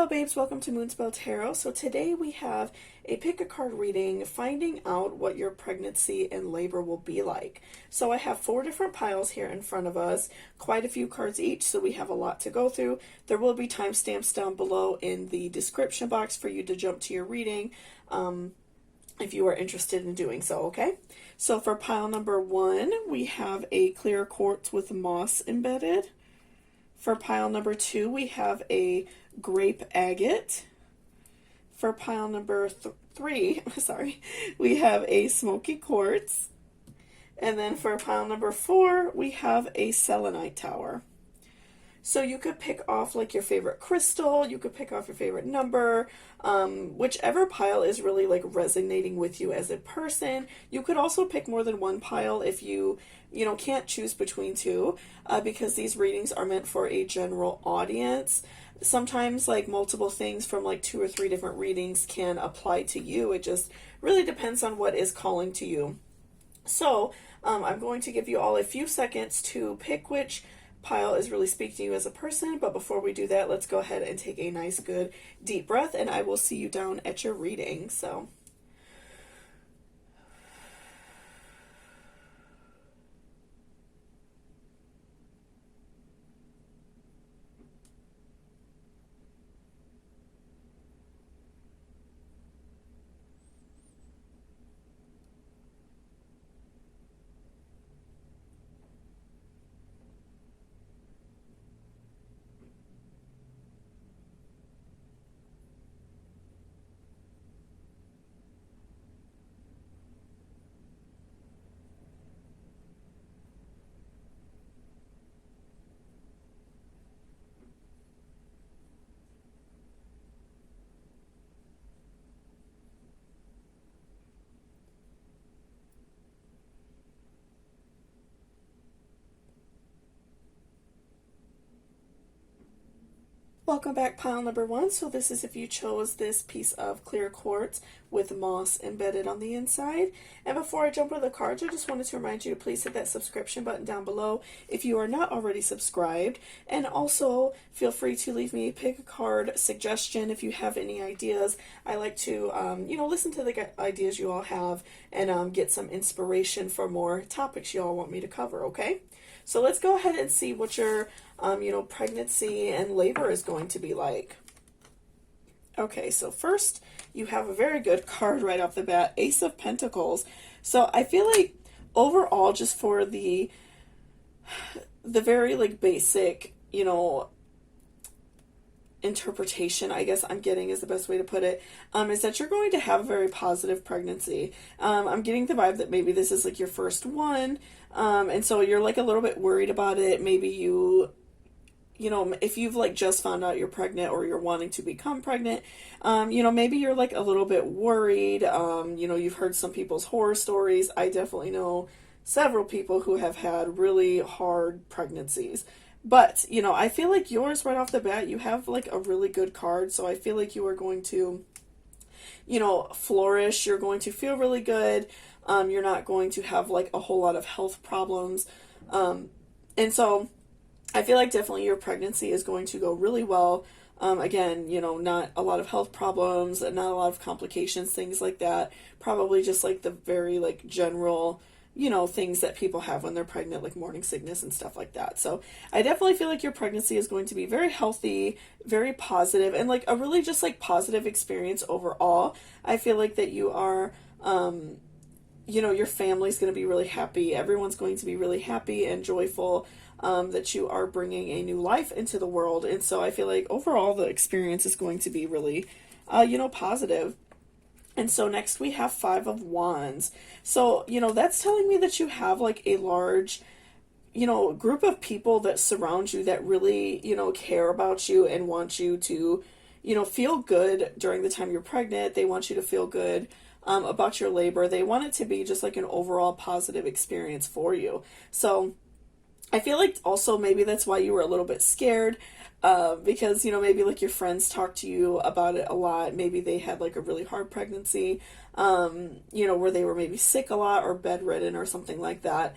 babes, welcome to Moonspell Tarot. So today we have a pick a card reading, finding out what your pregnancy and labor will be like. So I have 4 different piles here in front of us, quite a few cards each, so we have a lot to go through. There will be timestamps down below in the description box for you to jump to your reading if you are interested in doing so, okay? So for pile number 1, we have a clear quartz with moss embedded. For pile number 2, we have a grape agate. For pile number 3, we have a smoky quartz. And then for pile number 4, we have a selenite tower. So you could pick off like your favorite crystal, you could pick off your favorite number, whichever pile is really like resonating with you as a person. You could also pick more than one pile if you can't choose between two, because these readings are meant for a general audience. Sometimes like multiple things from like 2 or 3 different readings can apply to you. It just really depends on what is calling to you. So I'm going to give you all a few seconds to pick which pile is really speaking to you as a person, but before we do that, let's go ahead and take a nice good deep breath, and I will see you down at your reading. So welcome back, pile number 1. So this is if you chose this piece of clear quartz with moss embedded on the inside. And before I jump into the cards, I just wanted to remind you to please hit that subscription button down below if you are not already subscribed. And also feel free to leave me a pick a card suggestion if you have any ideas. I like to, listen to the ideas you all have and get some inspiration for more topics you all want me to cover, okay? So let's go ahead and see what your, pregnancy and labor is going to be like. Okay, so first you have a very good card right off the bat, Ace of Pentacles. So I feel like overall, just for the very like basic, interpretation, I guess I'm getting is the best way to put it, is that you're going to have a very positive pregnancy. I'm getting the vibe that maybe this is like your first one, and so you're like a little bit worried about it. Maybe if you've like just found out you're pregnant or you're wanting to become pregnant, maybe you're like a little bit worried. You've heard some people's horror stories. I definitely know several people who have had really hard pregnancies. But, I feel like yours right off the bat, you have like a really good card. So I feel like you are going to, flourish. You're going to feel really good. You're not going to have like a whole lot of health problems. And so I feel like definitely your pregnancy is going to go really well. Again, not a lot of health problems, not a lot of complications, things like that. Probably just like the very like general, things that people have when they're pregnant, like morning sickness and stuff like that. So I definitely feel like your pregnancy is going to be very healthy, very positive, and like a really just like positive experience overall. I feel like that you are, your family's going to be really happy. Everyone's going to be really happy and joyful that you are bringing a new life into the world. And so I feel like overall the experience is going to be really, positive. And so next we have 5 of Wands. So, that's telling me that you have like a large, group of people that surround you that really, care about you and want you to, feel good during the time you're pregnant. They want you to feel good about your labor. They want it to be just like an overall positive experience for you. So I feel like also maybe that's why you were a little bit scared. Because, maybe like your friends talk to you about it a lot. Maybe they had like a really hard pregnancy, where they were maybe sick a lot or bedridden or something like that.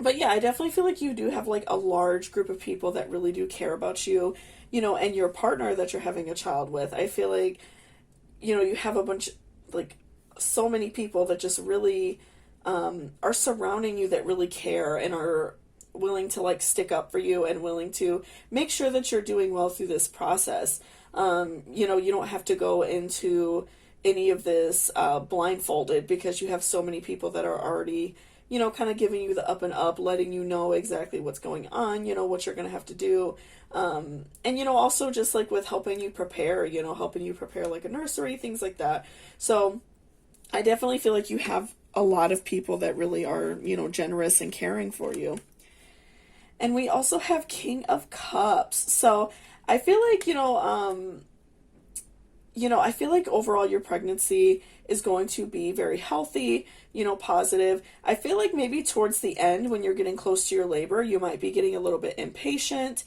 But yeah, I definitely feel like you do have like a large group of people that really do care about you. and your partner that you're having a child with. I feel like, you have a bunch, like, so many people that just really are surrounding you, that really care and are willing to like stick up for you and willing to make sure that you're doing well through this process. You don't have to go into any of this blindfolded, because you have so many people that are already, kind of giving you the up and up, letting you know exactly what's going on, what you're going to have to do. And, also just like with helping you prepare, like a nursery, things like that. So I definitely feel like you have a lot of people that really are, generous and caring for you. And we also have King of Cups. So I feel like, I feel like overall your pregnancy is going to be very healthy, positive. I feel like maybe towards the end, when you're getting close to your labor, you might be getting a little bit impatient.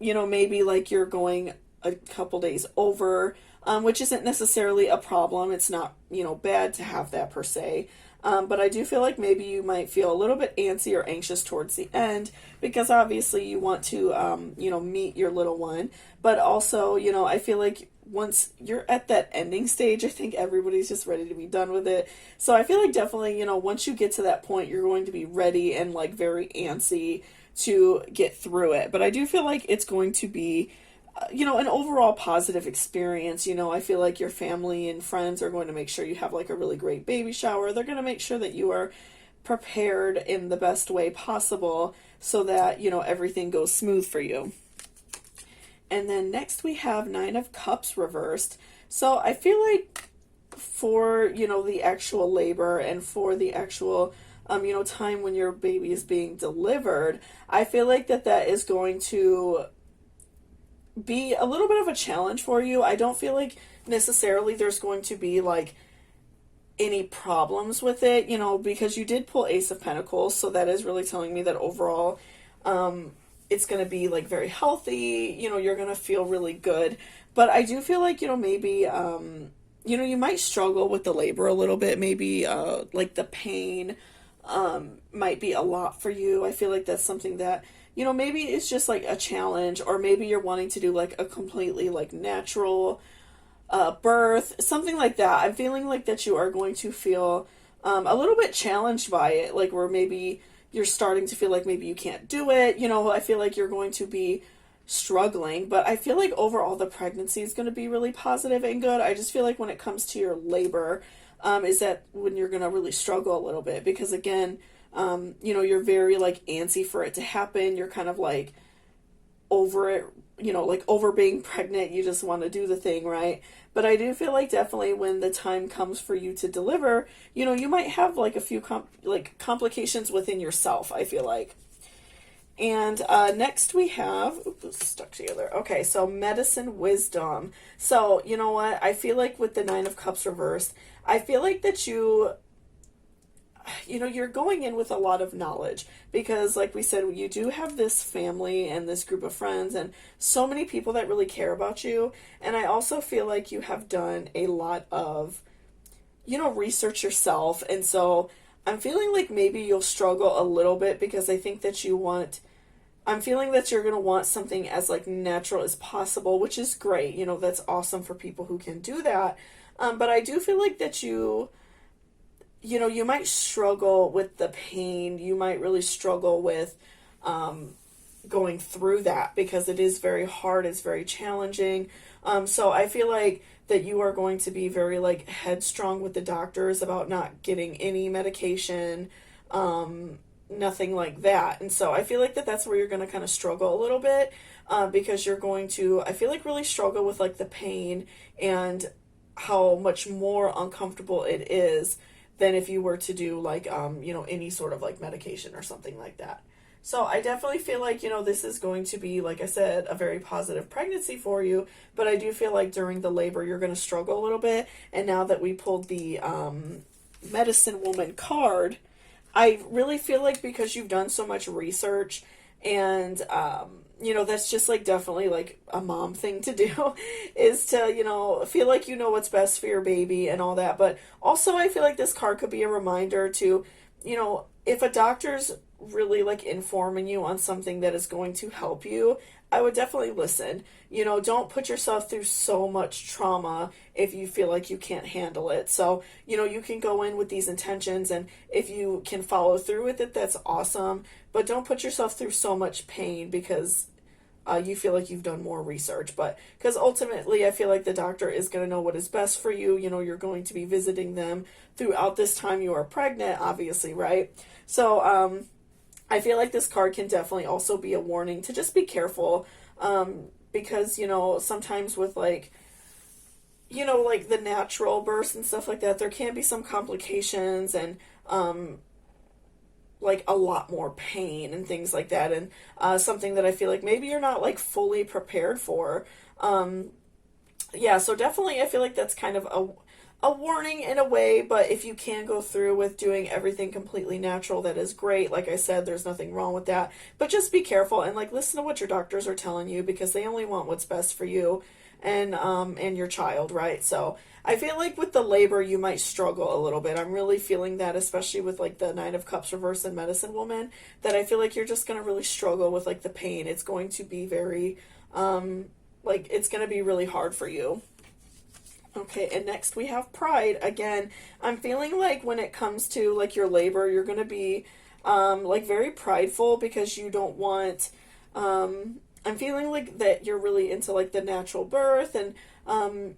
Maybe like you're going a couple days over, which isn't necessarily a problem. It's not, bad to have that per se. But I do feel like maybe you might feel a little bit antsy or anxious towards the end, because obviously you want to, meet your little one. But also, I feel like once you're at that ending stage, I think everybody's just ready to be done with it. So I feel like definitely, once you get to that point, you're going to be ready and like very antsy to get through it. But I do feel like it's going to be an overall positive experience. I feel like your family and friends are going to make sure you have like a really great baby shower. They're going to make sure that you are prepared in the best way possible so that, everything goes smooth for you. And then next we have 9 of Cups reversed. So I feel like for, the actual labor and for the actual, time when your baby is being delivered, I feel like that is going to be a little bit of a challenge for you. I don't feel like necessarily there's going to be like any problems with it, because you did pull Ace of Pentacles, so that is really telling me that overall it's going to be like very healthy, you're going to feel really good. But I do feel like, maybe you might struggle with the labor a little bit, maybe like the pain might be a lot for you. I feel like that's something that maybe it's just like a challenge, or maybe you're wanting to do like a completely like natural birth, something like that. I'm feeling like that you are going to feel a little bit challenged by it, like where maybe you're starting to feel like maybe you can't do it. I feel like you're going to be struggling, but I feel like overall the pregnancy is going to be really positive and good. I just feel like when it comes to your labor, is that when you're going to really struggle a little bit, because again, you're very like antsy for it to happen. You're kind of like over it, like over being pregnant. You just want to do the thing, right? But I do feel like definitely when the time comes for you to deliver, you might have like a few complications within yourself, I feel like. And next we have, oops, stuck together. Okay, so Medicine Wisdom. So, you know what? I feel like with the 9 of Cups reversed, I feel like that you're going in with a lot of knowledge, because like we said, you do have this family and this group of friends and so many people that really care about you. And I also feel like you have done a lot of, research yourself. And so I'm feeling like maybe you'll struggle a little bit, because I think that I'm feeling that you're going to want something as like natural as possible, which is great. That's awesome for people who can do that. But I do feel like that you might struggle with the pain. You might really struggle with going through that, because it is very hard. It's very challenging. So I feel like that you are going to be very like headstrong with the doctors about not getting any medication, nothing like that. And so I feel like that's where you're going to kind of struggle a little bit, because you're going to, I feel like, really struggle with like the pain and how much more uncomfortable it is than if you were to do like, any sort of like medication or something like that. So I definitely feel like, this is going to be, like I said, a very positive pregnancy for you. But I do feel like during the labor, you're going to struggle a little bit. And now that we pulled the Medicine Woman card, I really feel like because you've done so much research and, that's just like definitely like a mom thing to do is to, feel like what's best for your baby and all that. But also I feel like this card could be a reminder to, if a doctor's really like informing you on something that is going to help you, I would definitely listen. You know, don't put yourself through so much trauma if you feel like you can't handle it. So, you know, you can go in with these intentions, and if you can follow through with it, that's awesome. But don't put yourself through so much pain because you feel like you've done more research. But because ultimately, I feel like the doctor is going to know what is best for you. You know, you're going to be visiting them throughout this time you are pregnant, obviously, right? So, I feel like this card can definitely also be a warning to just be careful, because, you know, sometimes with like, you know, like the natural births and stuff like that, there can be some complications and, like a lot more pain and things like that. And, something that I feel like maybe you're not like fully prepared for. Yeah, so definitely I feel like that's kind of a warning in a way, but if you can go through with doing everything completely natural, that is great. Like I said, there's nothing wrong with that. But just be careful and like listen to what your doctors are telling you, because they only want what's best for you and your child, right? So I feel like with the labor you might struggle a little bit. I'm really feeling that, especially with like the Nine of Cups reverse and Medicine Woman, that I feel like you're just gonna really struggle with like the pain. It's going to be very like it's gonna be really hard for you. Okay, and next we have Pride. Again, I'm feeling like when it comes to like your labor, you're going to be like very prideful because you don't want I'm feeling like that you're really into like the natural birth and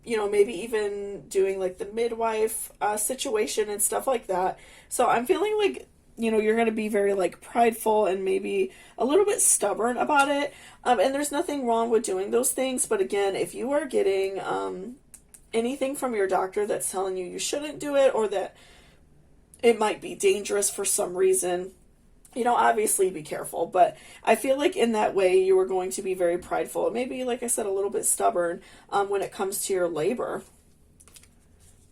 you know, maybe even doing like the midwife situation and stuff like that. So I'm feeling like, you know, you're going to be very like prideful and maybe a little bit stubborn about it. And there's nothing wrong with doing those things, but again, if you are getting anything from your doctor that's telling you shouldn't do it or that it might be dangerous for some reason, you know, obviously be careful. But I feel like in that way you are going to be very prideful and maybe, like I said, a little bit stubborn when it comes to your labor.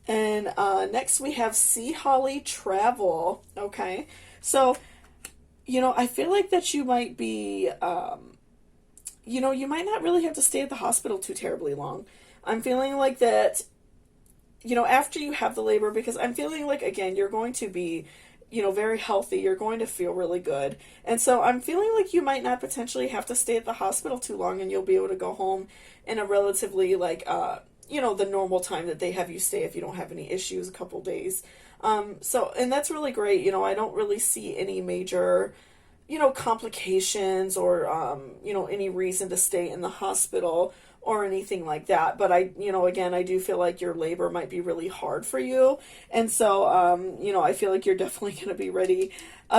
And next we have Sea Holly Travel. Okay, so, you know, I feel like that you might be, you know, you might not really have to stay at the hospital too terribly long. I'm feeling like that, you know, after you have the labor, because I'm feeling like, again, you're going to be, you know, very healthy. You're going to feel really good. And so I'm feeling like you might not potentially have to stay at the hospital too long and you'll be able to go home in a relatively, like, you know, the normal time that they have you stay if you don't have any issues, a couple days. So, and that's really great. You know, I don't really see any major, you know, complications or, you know, any reason to stay in the hospital or anything like that. But I, you know, again, I do feel like your labor might be really hard for you. And so, you know, I feel like you're definitely going to be ready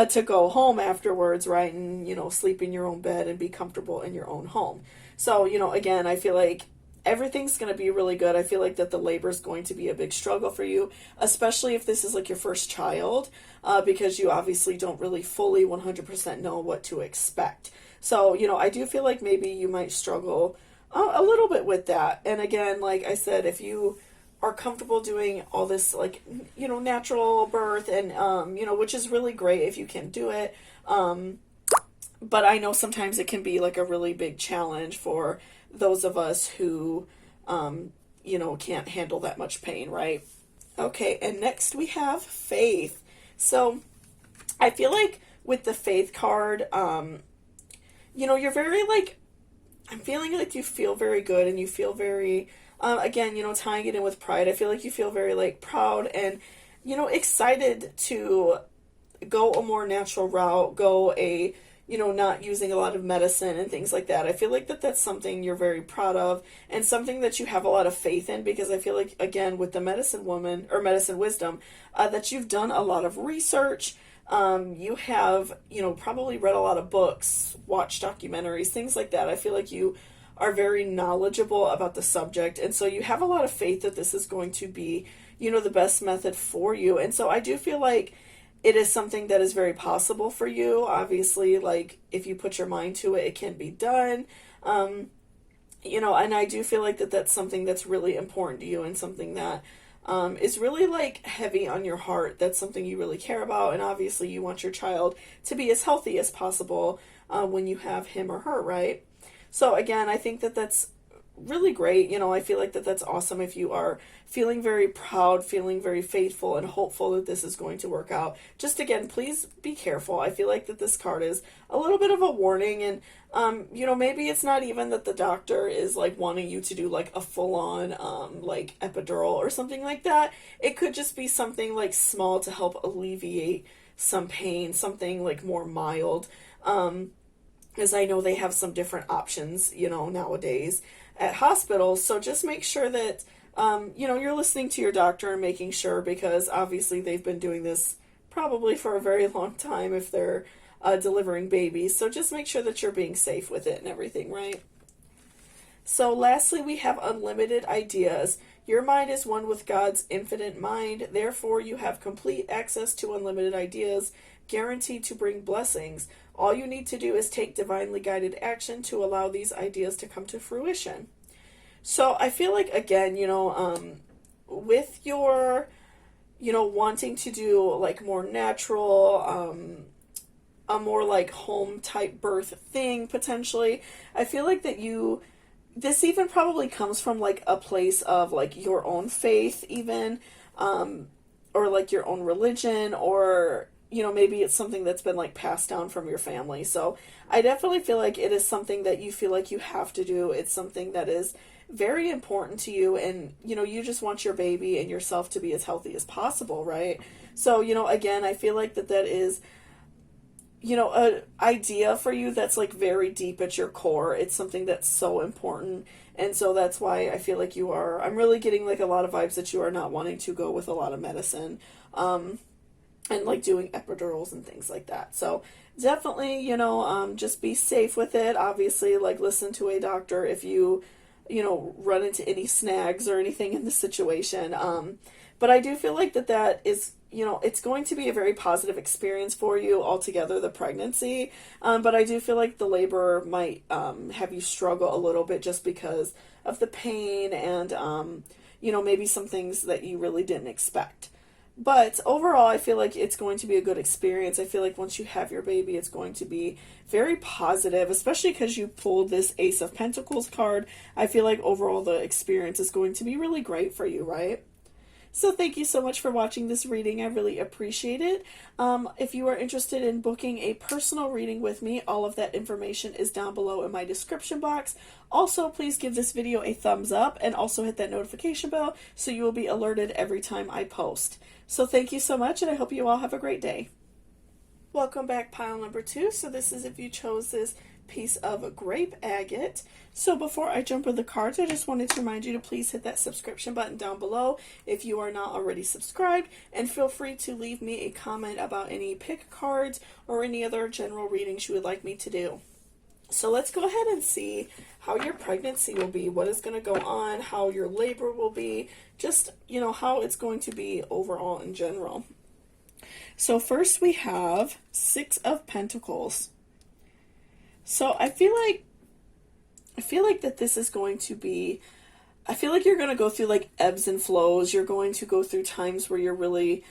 to go home afterwards, right? And, you know, sleep in your own bed and be comfortable in your own home. So, you know, again, I feel like everything's going to be really good. I feel like that the labor is going to be a big struggle for you, especially if this is like your first child, because you obviously don't really fully 100% know what to expect. So, you know, I do feel like maybe you might struggle a little bit with that. And again, like I said, if you are comfortable doing all this, like, you know, natural birth and, you know, which is really great if you can do it. But I know sometimes it can be like a really big challenge for those of us who, you know, can't handle that much pain, right? Okay, and next we have Faith. So I feel like with the Faith card, you know, you're very like, I'm feeling like you feel very good and you feel very, again, you know, tying it in with Pride, I feel like you feel very like proud and, you know, excited to go a more natural route, go a, you know, not using a lot of medicine and things like that. I feel like that's something you're very proud of and something that you have a lot of faith in, because I feel like, again, with the Medicine Woman or Medicine Wisdom, that you've done a lot of research. You have, you know, probably read a lot of books, watched documentaries, things like that. I feel like you are very knowledgeable about the subject. And so you have a lot of faith that this is going to be, you know, the best method for you. And so I do feel like it is something that is very possible for you. Obviously, like, if you put your mind to it, it can be done. You know, and I do feel like that's something that's really important to you and something that is really like heavy on your heart. That's something you really care about. And obviously you want your child to be as healthy as possible when you have him or her, right? So again, I think that's really great. You know, I feel like that's awesome if you are feeling very proud, feeling very faithful and hopeful that this is going to work out. Just again, please be careful. I feel like that this card is a little bit of a warning, and you know, maybe it's not even that the doctor is like wanting you to do like a full-on like epidural or something like that. It could just be something like small to help alleviate some pain, something like more mild. As I know they have some different options, you know, nowadays at hospitals. So just make sure that, you know, you're listening to your doctor and making sure, because obviously they've been doing this probably for a very long time if they're delivering babies. So just make sure that you're being safe with it and everything, right? So lastly, we have unlimited ideas. Your mind is one with God's infinite mind. Therefore, you have complete access to unlimited ideas, guaranteed to bring blessings. All you need to do is take divinely guided action to allow these ideas to come to fruition. So I feel like, again, you know, with your, you know, wanting to do like more natural, a more like home type birth thing potentially, I feel like that this even probably comes from like a place of like your own faith even, or like your own religion, or you know, maybe it's something that's been like passed down from your family. So I definitely feel like it is something that you feel like you have to do. It's something that is very important to you, and you know, you just want your baby and yourself to be as healthy as possible, right? So, you know, again, I feel like that is, you know, an idea for you that's like very deep at your core. It's something that's so important. And so that's why I feel like I'm really getting like a lot of vibes that you are not wanting to go with a lot of medicine. And like doing epidurals and things like that. So definitely, you know, just be safe with it. Obviously, like listen to a doctor if you know, run into any snags or anything in the situation. But I do feel like that is, you know, it's going to be a very positive experience for you altogether, the pregnancy. But I do feel like the labor might have you struggle a little bit just because of the pain and, you know, maybe some things that you really didn't expect. But overall, I feel like it's going to be a good experience. I feel like once you have your baby, it's going to be very positive, especially because you pulled this Ace of Pentacles card. I feel like overall the experience is going to be really great for you, right? So thank you so much for watching this reading. I really appreciate it. If you are interested in booking a personal reading with me, all of that information is down below in my description box. Also, please give this video a thumbs up and also hit that notification bell so you will be alerted every time I post. So thank you so much, and I hope you all have a great day. Welcome back, pile number 2. So this is if you chose this piece of grape agate. So before I jump into the cards, I just wanted to remind you to please hit that subscription button down below if you are not already subscribed, and feel free to leave me a comment about any pick cards or any other general readings you would like me to do. So let's go ahead and see how your pregnancy will be, what is going to go on, how your labor will be, just, you know, how it's going to be overall in general. So first we have 6 of Pentacles. So I feel like that this is going to be, I feel like you're going to go through like ebbs and flows. You're going to go through times where you're really,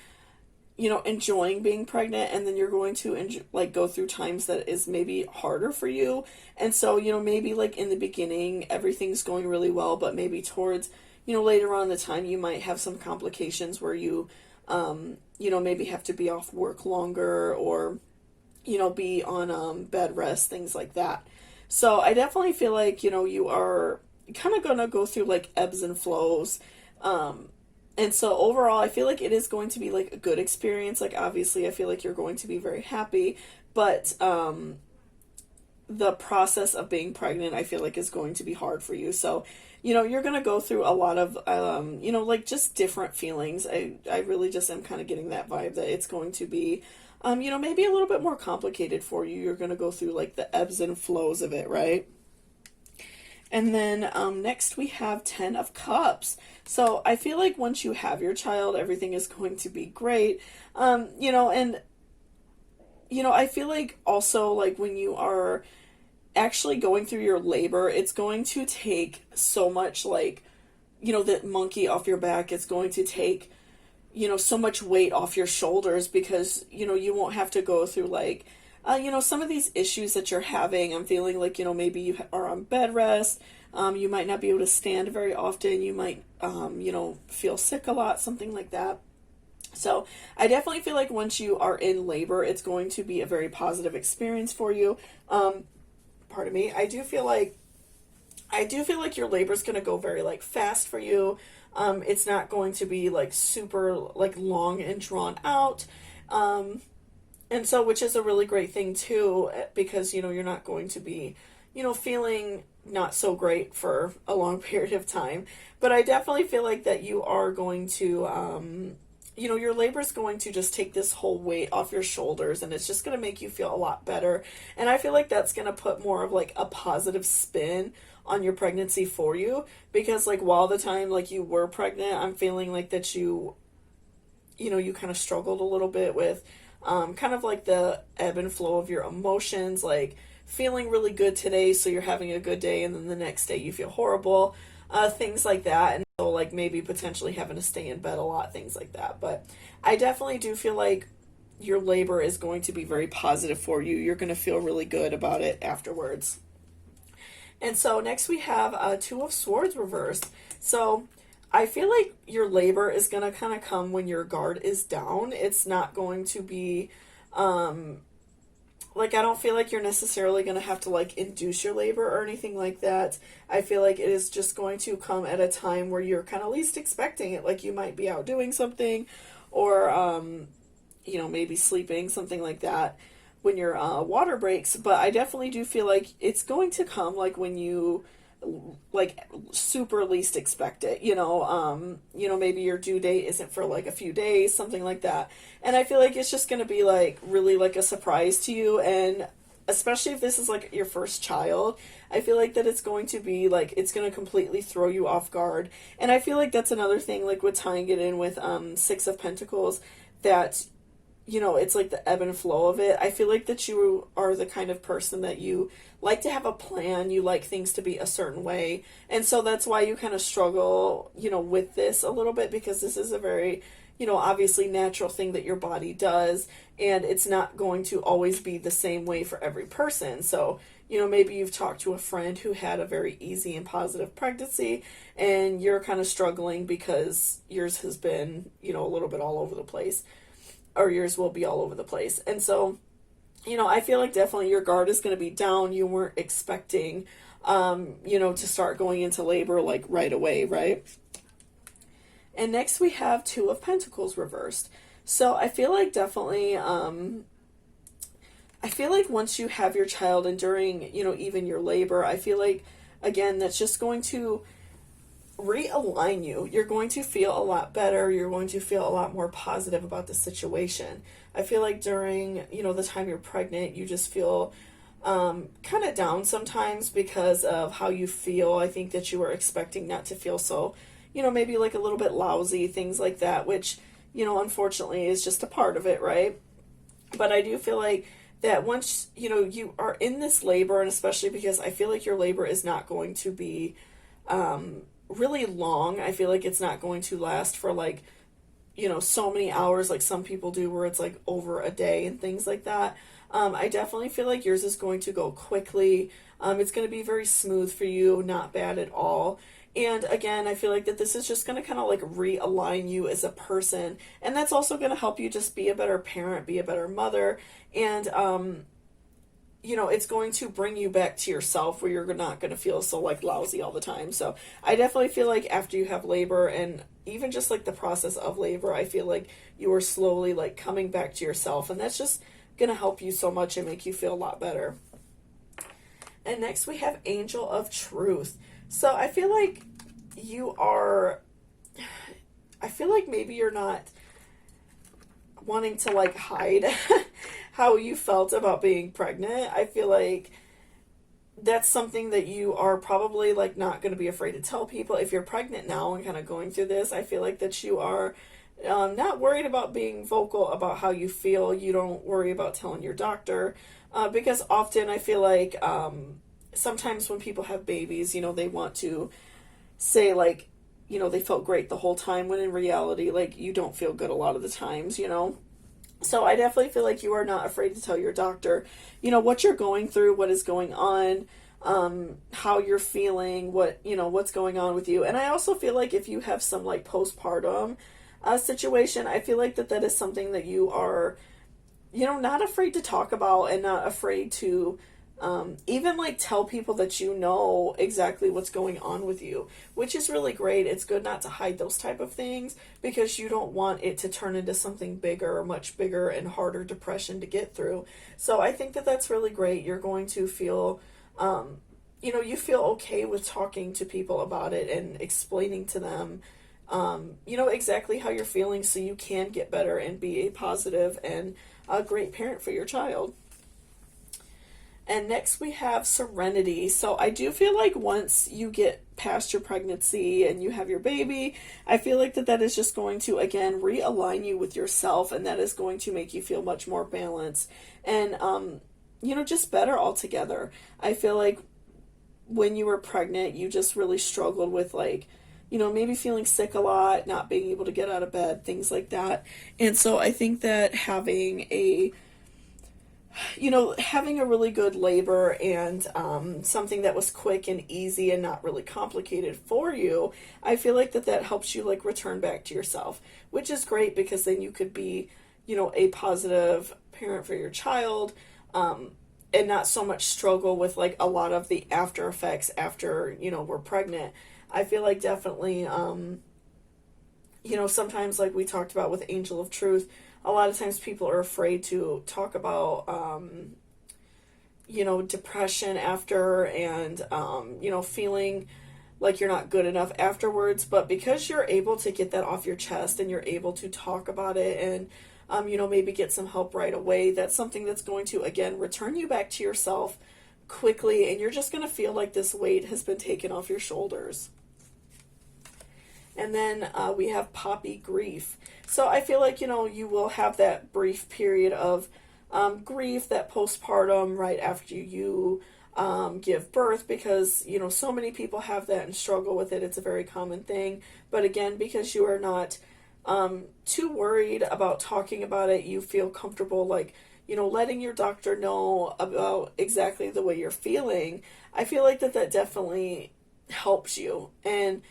you know, enjoying being pregnant, and then you're going to go through times that is maybe harder for you. And so, you know, maybe like in the beginning everything's going really well, but maybe towards, you know, later on in the time you might have some complications where you you know, maybe have to be off work longer, or you know, be on bed rest, things like that. So I definitely feel like, you know, you are kind of going to go through like ebbs and flows. And so overall, I feel like it is going to be like a good experience. Like obviously I feel like you're going to be very happy, but the process of being pregnant, I feel like is going to be hard for you. So, you know, you're going to go through a lot of, you know, like just different feelings. I really just am kind of getting that vibe that it's going to be, you know, maybe a little bit more complicated for you. You're going to go through like the ebbs and flows of it, right? And then next we have 10 of Cups. So I feel like once you have your child, everything is going to be great. You know, and, you know, I feel like also like when you are actually going through your labor, it's going to take so much, like, you know, that monkey off your back. It's going to take, you know, so much weight off your shoulders, because, you know, you won't have to go through like, you know, some of these issues that you're having. I'm feeling like, you know, maybe you are on bed rest, You might not be able to stand very often. You might, feel sick a lot, something like that. So I definitely feel like once you are in labor, it's going to be a very positive experience for you. Pardon me. I do feel like your labor is going to go very like fast for you. It's not going to be like super like long and drawn out. And so, which is a really great thing too, because, you're not going to be, feeling not so great for a long period of time. But I definitely feel like that you are going to, your labor is going to just take this whole weight off your shoulders, and it's just going to make you feel a lot better. And I feel like that's going to put more of like a positive spin on your pregnancy for you, because like while the time like you were pregnant, I'm feeling like that you kind of struggled a little bit with kind of like the ebb and flow of your emotions, like feeling really good today, so you're having a good day, and then the next day you feel horrible, things like that. And so like maybe potentially having to stay in bed a lot, things like that. But I definitely do feel like your labor is going to be very positive for you. You're going to feel really good about it afterwards. And so next we have Two of Swords reversed. So I feel like your labor is going to kind of come when your guard is down. It's not going to be, like, I don't feel like you're necessarily going to have to, like, induce your labor or anything like that. I feel like it is just going to come at a time where you're kind of least expecting it. Like, you might be out doing something or, maybe sleeping, something like that, when your water breaks. But I definitely do feel like it's going to come, like, when you like super least expect it, maybe your due date isn't for like a few days, something like that. And I feel like it's just going to be like really like a surprise to you. And especially if this is like your first child, I feel like that it's going to be like, it's going to completely throw you off guard. And I feel like that's another thing, like with tying it in with Six of Pentacles, that it's like the ebb and flow of it. I feel like that you are the kind of person that you like to have a plan. You like things to be a certain way. And so that's why you kind of struggle, with this a little bit, because this is a very, obviously natural thing that your body does. And it's not going to always be the same way for every person. So, maybe you've talked to a friend who had a very easy and positive pregnancy, and you're kind of struggling because yours has been, a little bit all over the place. Or yours will be all over the place. And so, I feel like definitely your guard is going to be down. You weren't expecting, to start going into labor like right away, right? And next we have Two of Pentacles reversed. So I feel like definitely, I feel like once you have your child and during, even your labor, I feel like, again, that's just going to realign you. You're going to feel a lot better. You're going to feel a lot more positive about the situation. I feel like during, the time you're pregnant, you just feel kind of down sometimes because of how you feel. I think that you were expecting not to feel so, maybe like a little bit lousy, things like that, which, unfortunately is just a part of it, right? But I do feel like that once, you are in this labor, and especially because I feel like your labor is not going to be really long. I feel like it's not going to last for like, so many hours like some people do, where it's like over a day and things like that. I definitely feel like yours is going to go quickly. It's going to be very smooth for you, not bad at all. And again, I feel like that this is just going to kind of like realign you as a person. And that's also going to help you just be a better parent, be a better mother. And, it's going to bring you back to yourself, where you're not going to feel so like lousy all the time. So I definitely feel like after you have labor, and even just like the process of labor, I feel like you are slowly like coming back to yourself, and that's just going to help you so much and make you feel a lot better. And next we have Angel of Truth. So I feel like maybe you're not wanting to like hide how you felt about being pregnant. I feel like that's something that you are probably like not going to be afraid to tell people. If you're pregnant now and kind of going through this, I feel like that you are not worried about being vocal about how you feel. You don't worry about telling your doctor, because often I feel like sometimes when people have babies, they want to say like, they felt great the whole time, when in reality, like, you don't feel good a lot of the times, So I definitely feel like you are not afraid to tell your doctor, what you're going through, what is going on. how you're feeling, what's going on with you. And I also feel like if you have some like postpartum situation, I feel like that is something that you are, not afraid to talk about and not afraid to even like tell people that you know exactly what's going on with you, which is really great. It's good not to hide those type of things because you don't want it to turn into something bigger or much bigger and harder depression to get through. So I think that that's really great. You're going to feel, you feel okay with talking to people about it and explaining to them, exactly how you're feeling so you can get better and be a positive and a great parent for your child. And next we have serenity. So I do feel like once you get past your pregnancy and you have your baby, I feel like that is just going to, again, realign you with yourself, and that is going to make you feel much more balanced and, just better altogether. I feel like when you were pregnant, you just really struggled with like, maybe feeling sick a lot, not being able to get out of bed, things like that. And so I think that having a really good labor and something that was quick and easy and not really complicated for you, I feel like that helps you like return back to yourself, which is great because then you could be, a positive parent for your child, and not so much struggle with like a lot of the after effects after, we're pregnant. I feel like definitely, sometimes like we talked about with Angel of Truth, a lot of times people are afraid to talk about, depression after and, feeling like you're not good enough afterwards. But because you're able to get that off your chest and you're able to talk about it and, maybe get some help right away, that's something that's going to, again, return you back to yourself quickly. And you're just going to feel like this weight has been taken off your shoulders. And then we have poppy grief. So I feel like, you will have that brief period of grief, that postpartum right after you give birth, because, so many people have that and struggle with it. It's a very common thing. But again, because you are not too worried about talking about it, you feel comfortable, like, letting your doctor know about exactly the way you're feeling. I feel like that definitely helps you. And,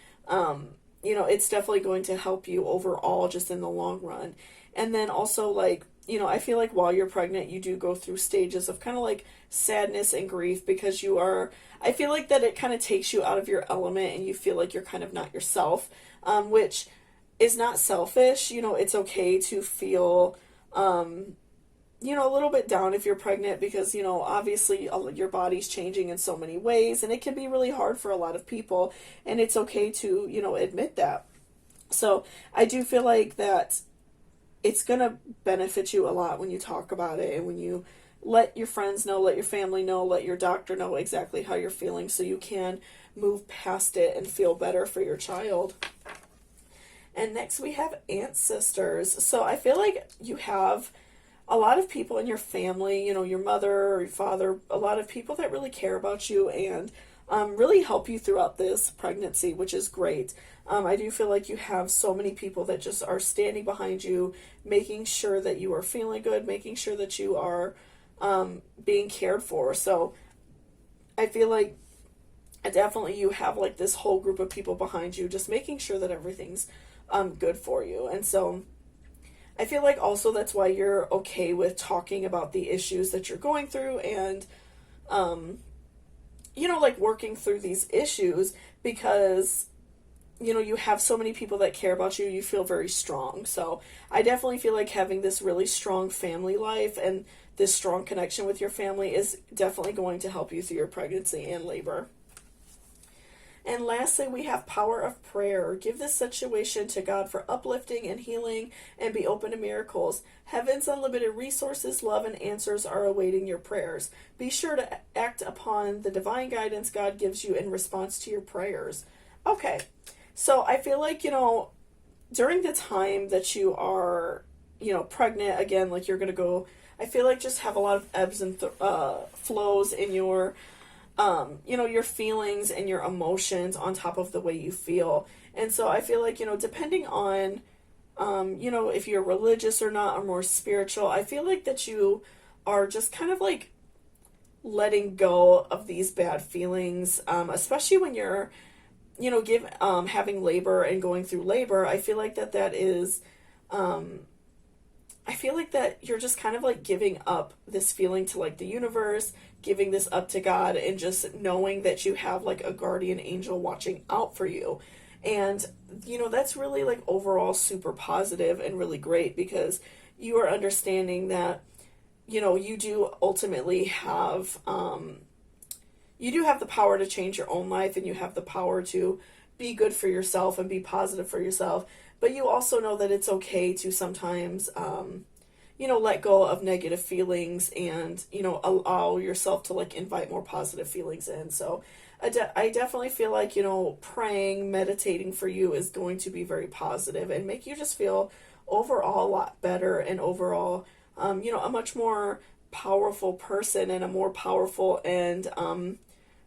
it's definitely going to help you overall just in the long run. And then also, like, I feel like while you're pregnant, you do go through stages of kind of like sadness and grief because I feel like that it kind of takes you out of your element and you feel like you're kind of not yourself, which is not selfish. It's okay to feel, a little bit down if you're pregnant because, obviously your body's changing in so many ways and it can be really hard for a lot of people, and it's okay to, admit that. So I do feel like that it's going to benefit you a lot when you talk about it and when you let your friends know, let your family know, let your doctor know exactly how you're feeling so you can move past it and feel better for your child. And next we have ancestors. So I feel like you have a lot of people in your family, your mother or your father, a lot of people that really care about you and really help you throughout this pregnancy, which is great. I do feel like you have so many people that just are standing behind you, making sure that you are feeling good, making sure that you are being cared for. So I feel like definitely you have like this whole group of people behind you, just making sure that everything's good for you. And so I feel like also that's why you're okay with talking about the issues that you're going through and, like working through these issues because, you have so many people that care about you. You feel very strong. So I definitely feel like having this really strong family life and this strong connection with your family is definitely going to help you through your pregnancy and labor. And lastly, we have power of prayer. Give this situation to God for uplifting and healing and be open to miracles. Heaven's unlimited resources, love, and answers are awaiting your prayers. Be sure to act upon the divine guidance God gives you in response to your prayers. Okay, so I feel like, during the time that you are, pregnant, again, like you're going to go, I feel like just have a lot of ebbs and flows in your your feelings and your emotions on top of the way you feel. And so I feel like, depending on, if you're religious or not, or more spiritual, I feel like that you are just kind of like letting go of these bad feelings, especially when you're, having labor and going through labor. I feel like that is, I feel like that you're just kind of like giving up this feeling to like the universe, giving this up to God, and just knowing that you have like a guardian angel watching out for you. And, that's really like overall super positive and really great, because you are understanding that, you do ultimately have, you do have the power to change your own life, and you have the power to be good for yourself and be positive for yourself. But you also know that it's okay to sometimes, let go of negative feelings, and, allow yourself to like invite more positive feelings in. So I definitely feel like, praying, meditating for you is going to be very positive and make you just feel overall a lot better, and overall, a much more powerful person, and a more powerful and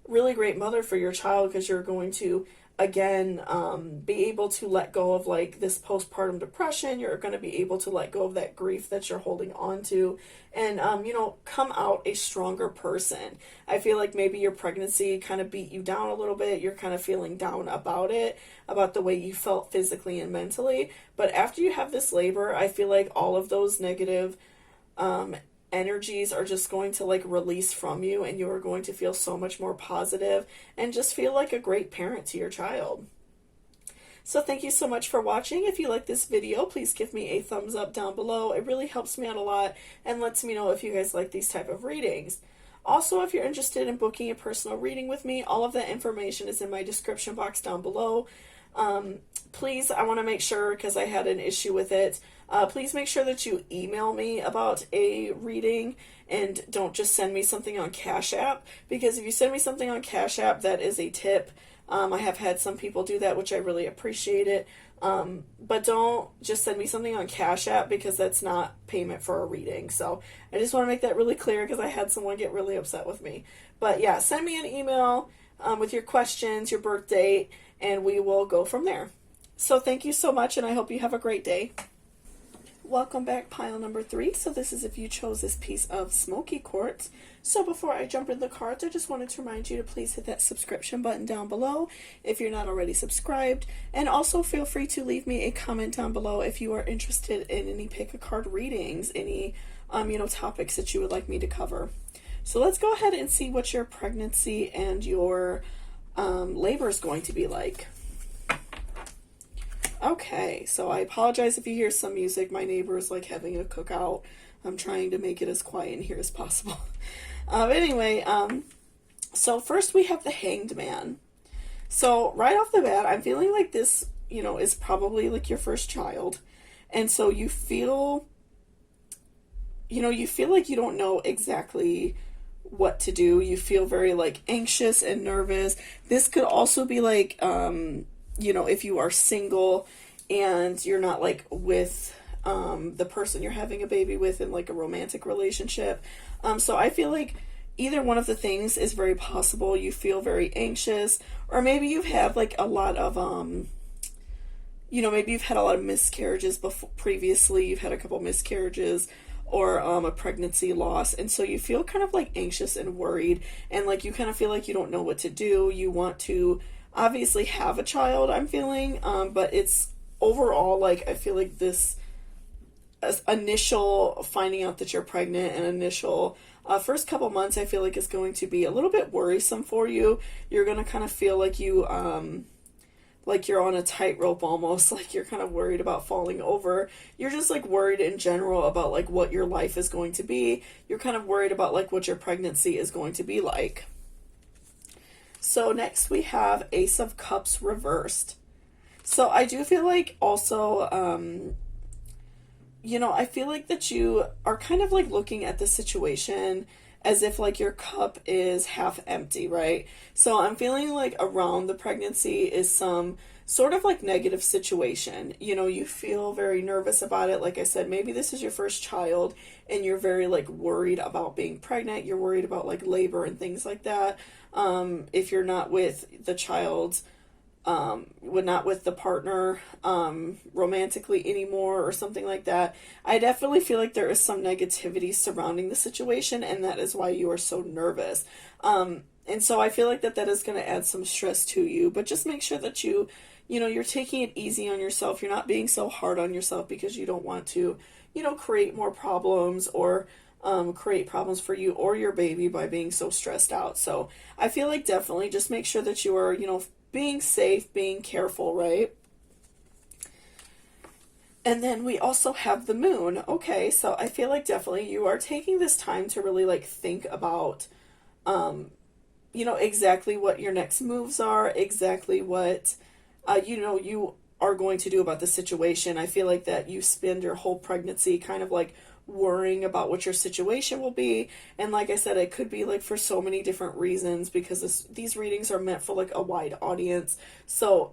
really great mother for your child, because you're going to, again, be able to let go of like this postpartum depression. You're going to be able to let go of that grief that you're holding on to, and, come out a stronger person. I feel like maybe your pregnancy kind of beat you down a little bit. You're kind of feeling down about it, about the way you felt physically and mentally. But after you have this labor, I feel like all of those negative, energies are just going to like release from you, and you are going to feel so much more positive and just feel like a great parent to your child. So thank you so much for watching. If you like this video, please give me a thumbs up down below. It really helps me out a lot and lets me know if you guys like these type of readings. Also, if you're interested in booking a personal reading with me, all of that information is in my description box down below. Please, I want to make sure, because I had an issue with it, please make sure that you email me about a reading, and don't just send me something on Cashapp, because if you send me something on Cashapp, that is a tip. I have had some people do that, which I really appreciate it. But don't just send me something on Cashapp, because that's not payment for a reading. So I just want to make that really clear, because I had someone get really upset with me. But yeah, send me an email with your questions, your birth date, and we will go from there. So thank you so much, and I hope you have a great day. Welcome back, pile number 3. So this is if you chose this piece of smoky quartz. So before I jump into the cards, I just wanted to remind you to please hit that subscription button down below if you're not already subscribed. And also feel free to leave me a comment down below if you are interested in any pick a card readings, any topics that you would like me to cover. So let's go ahead and see what your pregnancy and your labor is going to be like. Okay, so I apologize if you hear some music. My neighbor is like having a cookout. I'm trying to make it as quiet in here as possible. Anyway, so first we have the Hanged Man. So right off the bat, I'm feeling like this, is probably like your first child. And so you feel like you don't know exactly what to do. You feel very like anxious and nervous. This could also be like, if you are single and you're not like with the person you're having a baby with in like a romantic relationship. So I feel like either one of the things is very possible. You feel very anxious, or maybe you've had like a lot of, maybe you've had a lot of miscarriages previously. You've had a couple miscarriages, or a pregnancy loss, and so you feel kind of like anxious and worried, and like you kind of feel like you don't know what to do. You want to obviously have a child, I'm feeling, but it's overall like I feel like this initial finding out that you're pregnant and initial first couple months, I feel like is going to be a little bit worrisome for you. You're going to kind of feel like you like you're on a tightrope almost, like you're kind of worried about falling over. You're just like worried in general about like what your life is going to be. You're kind of worried about like what your pregnancy is going to be like. So next we have Ace of Cups reversed. So I do feel like also, I feel like that you are kind of like looking at the situation as if like your cup is half empty, right? So I'm feeling like around the pregnancy is some sort of like negative situation. You feel very nervous about it. Like I said, maybe this is your first child and you're very like worried about being pregnant. You're worried about like labor and things like that. If you're not with the child's not with the partner romantically anymore or something like that. I definitely feel like there is some negativity surrounding the situation, and that is why you are so nervous. And so I feel like that is going to add some stress to you, but just make sure that you're taking it easy on yourself. You're not being so hard on yourself because you don't want to, create more problems or create problems for you or your baby by being so stressed out. So I feel like definitely just make sure that you are, being safe, being careful, right? And then we also have the moon. Okay, so I feel like definitely you are taking this time to really like think about, exactly what your next moves are, exactly what, you are going to do about the situation. I feel like that you spend your whole pregnancy kind of like worrying about what your situation will be. And like I said, it could be like for so many different reasons because these readings are meant for like a wide audience. So,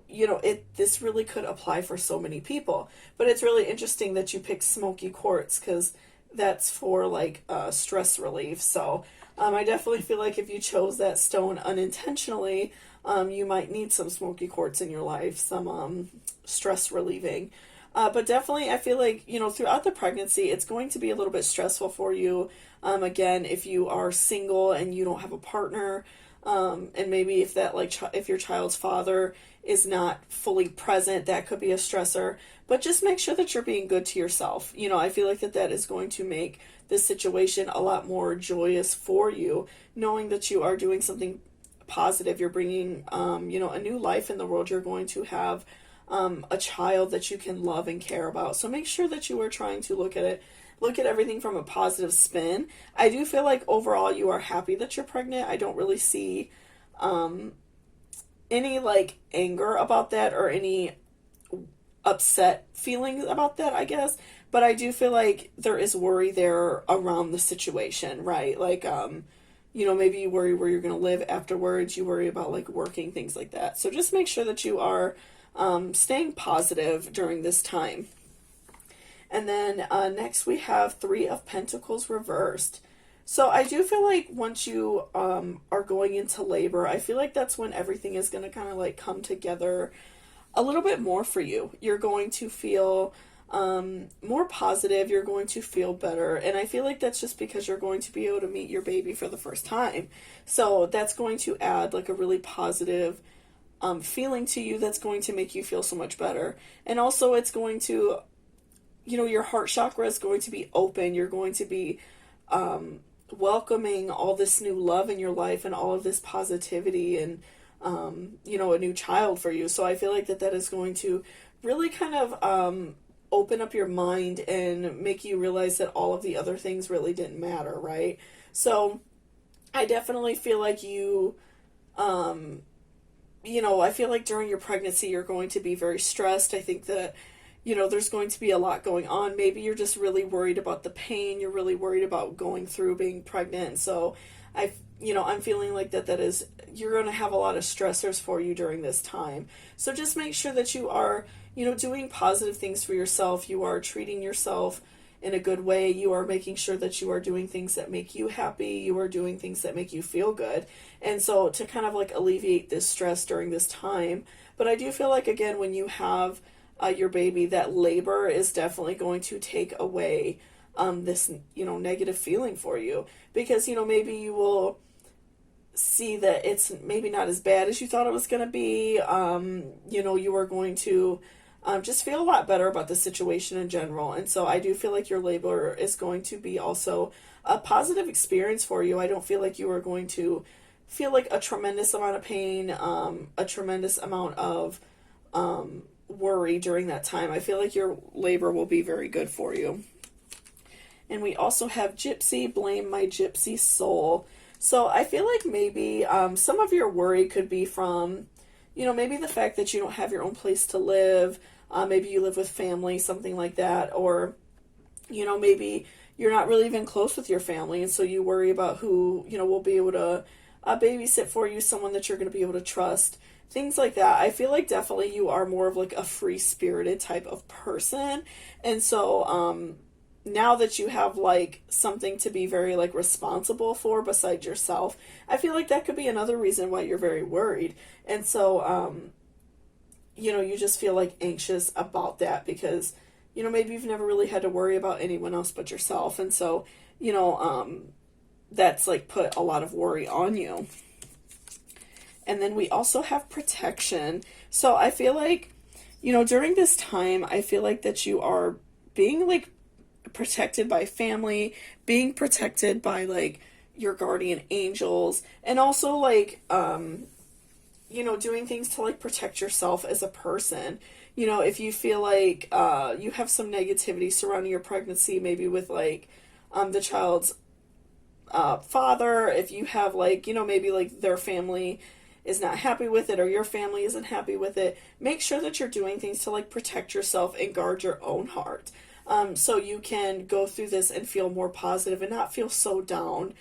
this really could apply for so many people. But it's really interesting that you picked smoky quartz because that's for like stress relief. So I definitely feel like if you chose that stone unintentionally, you might need some smoky quartz in your life, some stress relieving. But definitely, I feel like, throughout the pregnancy, it's going to be a little bit stressful for you. Again, if you are single and you don't have a partner, and maybe if that, like, if your child's father is not fully present, that could be a stressor. But just make sure that you're being good to yourself. I feel like that is going to make this situation a lot more joyous for you, knowing that you are doing something positive. You're bringing, a new life in the world. You're going to have a child that you can love and care about. So make sure that you are trying to look at everything from a positive spin. I do feel like overall you are happy that you're pregnant. I don't really see any like anger about that or any upset feelings about that, I guess. But I do feel like there is worry there around the situation, right? Like, maybe you worry where you're going to live afterwards. You worry about like working, things like that. So just make sure that you are staying positive during this time. And then next we have Three of Pentacles reversed. So I do feel like once you are going into labor, I feel like that's when everything is going to kind of like come together a little bit more for you. You're going to feel more positive. You're going to feel better. And I feel like that's just because you're going to be able to meet your baby for the first time. So that's going to add like a really positive feeling to you that's going to make you feel so much better. And also it's going to, your heart chakra is going to be open. You're going to be welcoming all this new love in your life and all of this positivity and, a new child for you. So I feel like that is going to really kind of open up your mind and make you realize that all of the other things really didn't matter, right? So I definitely feel like I feel like during your pregnancy, you're going to be very stressed. I think that, there's going to be a lot going on. Maybe you're just really worried about the pain. You're really worried about going through being pregnant. So I'm feeling like that is, you're going to have a lot of stressors for you during this time. So just make sure that you are, doing positive things for yourself. You are treating yourself in a good way. You are making sure that you are doing things that make you happy. You are doing things that make you feel good. And so to kind of like alleviate this stress during this time. But I do feel like, again, when you have your baby, that labor is definitely going to take away this, negative feeling for you. Because, maybe you will see that it's maybe not as bad as you thought it was going to be. You are going to just feel a lot better about the situation in general. And so I do feel like your labor is going to be also a positive experience for you. I don't feel like you are going to feel like a tremendous amount of pain, a tremendous amount of worry during that time. I feel like your labor will be very good for you. And we also have Gypsy, blame my gypsy soul. So I feel like maybe some of your worry could be from, maybe the fact that you don't have your own place to live. Maybe you live with family, something like that. Or, maybe you're not really even close with your family. And so you worry about who, will be able to babysit for you, someone that you're going to be able to trust. Things like that. I feel like definitely you are more of like a free-spirited type of person. And so, now that you have like something to be very like responsible for besides yourself, I feel like that could be another reason why you're very worried. And so you just feel like anxious about that because, maybe you've never really had to worry about anyone else but yourself. And so, that's like put a lot of worry on you. And then we also have protection. So I feel like, during this time, I feel like that you are being like protected by family, being protected by like your guardian angels, and also like, doing things to like protect yourself as a person. If you feel like you have some negativity surrounding your pregnancy, maybe with like the child's father, if you have like, maybe like their family is not happy with it or your family isn't happy with it, make sure that you're doing things to like protect yourself and guard your own heart. So you can go through this and feel more positive and not feel so down.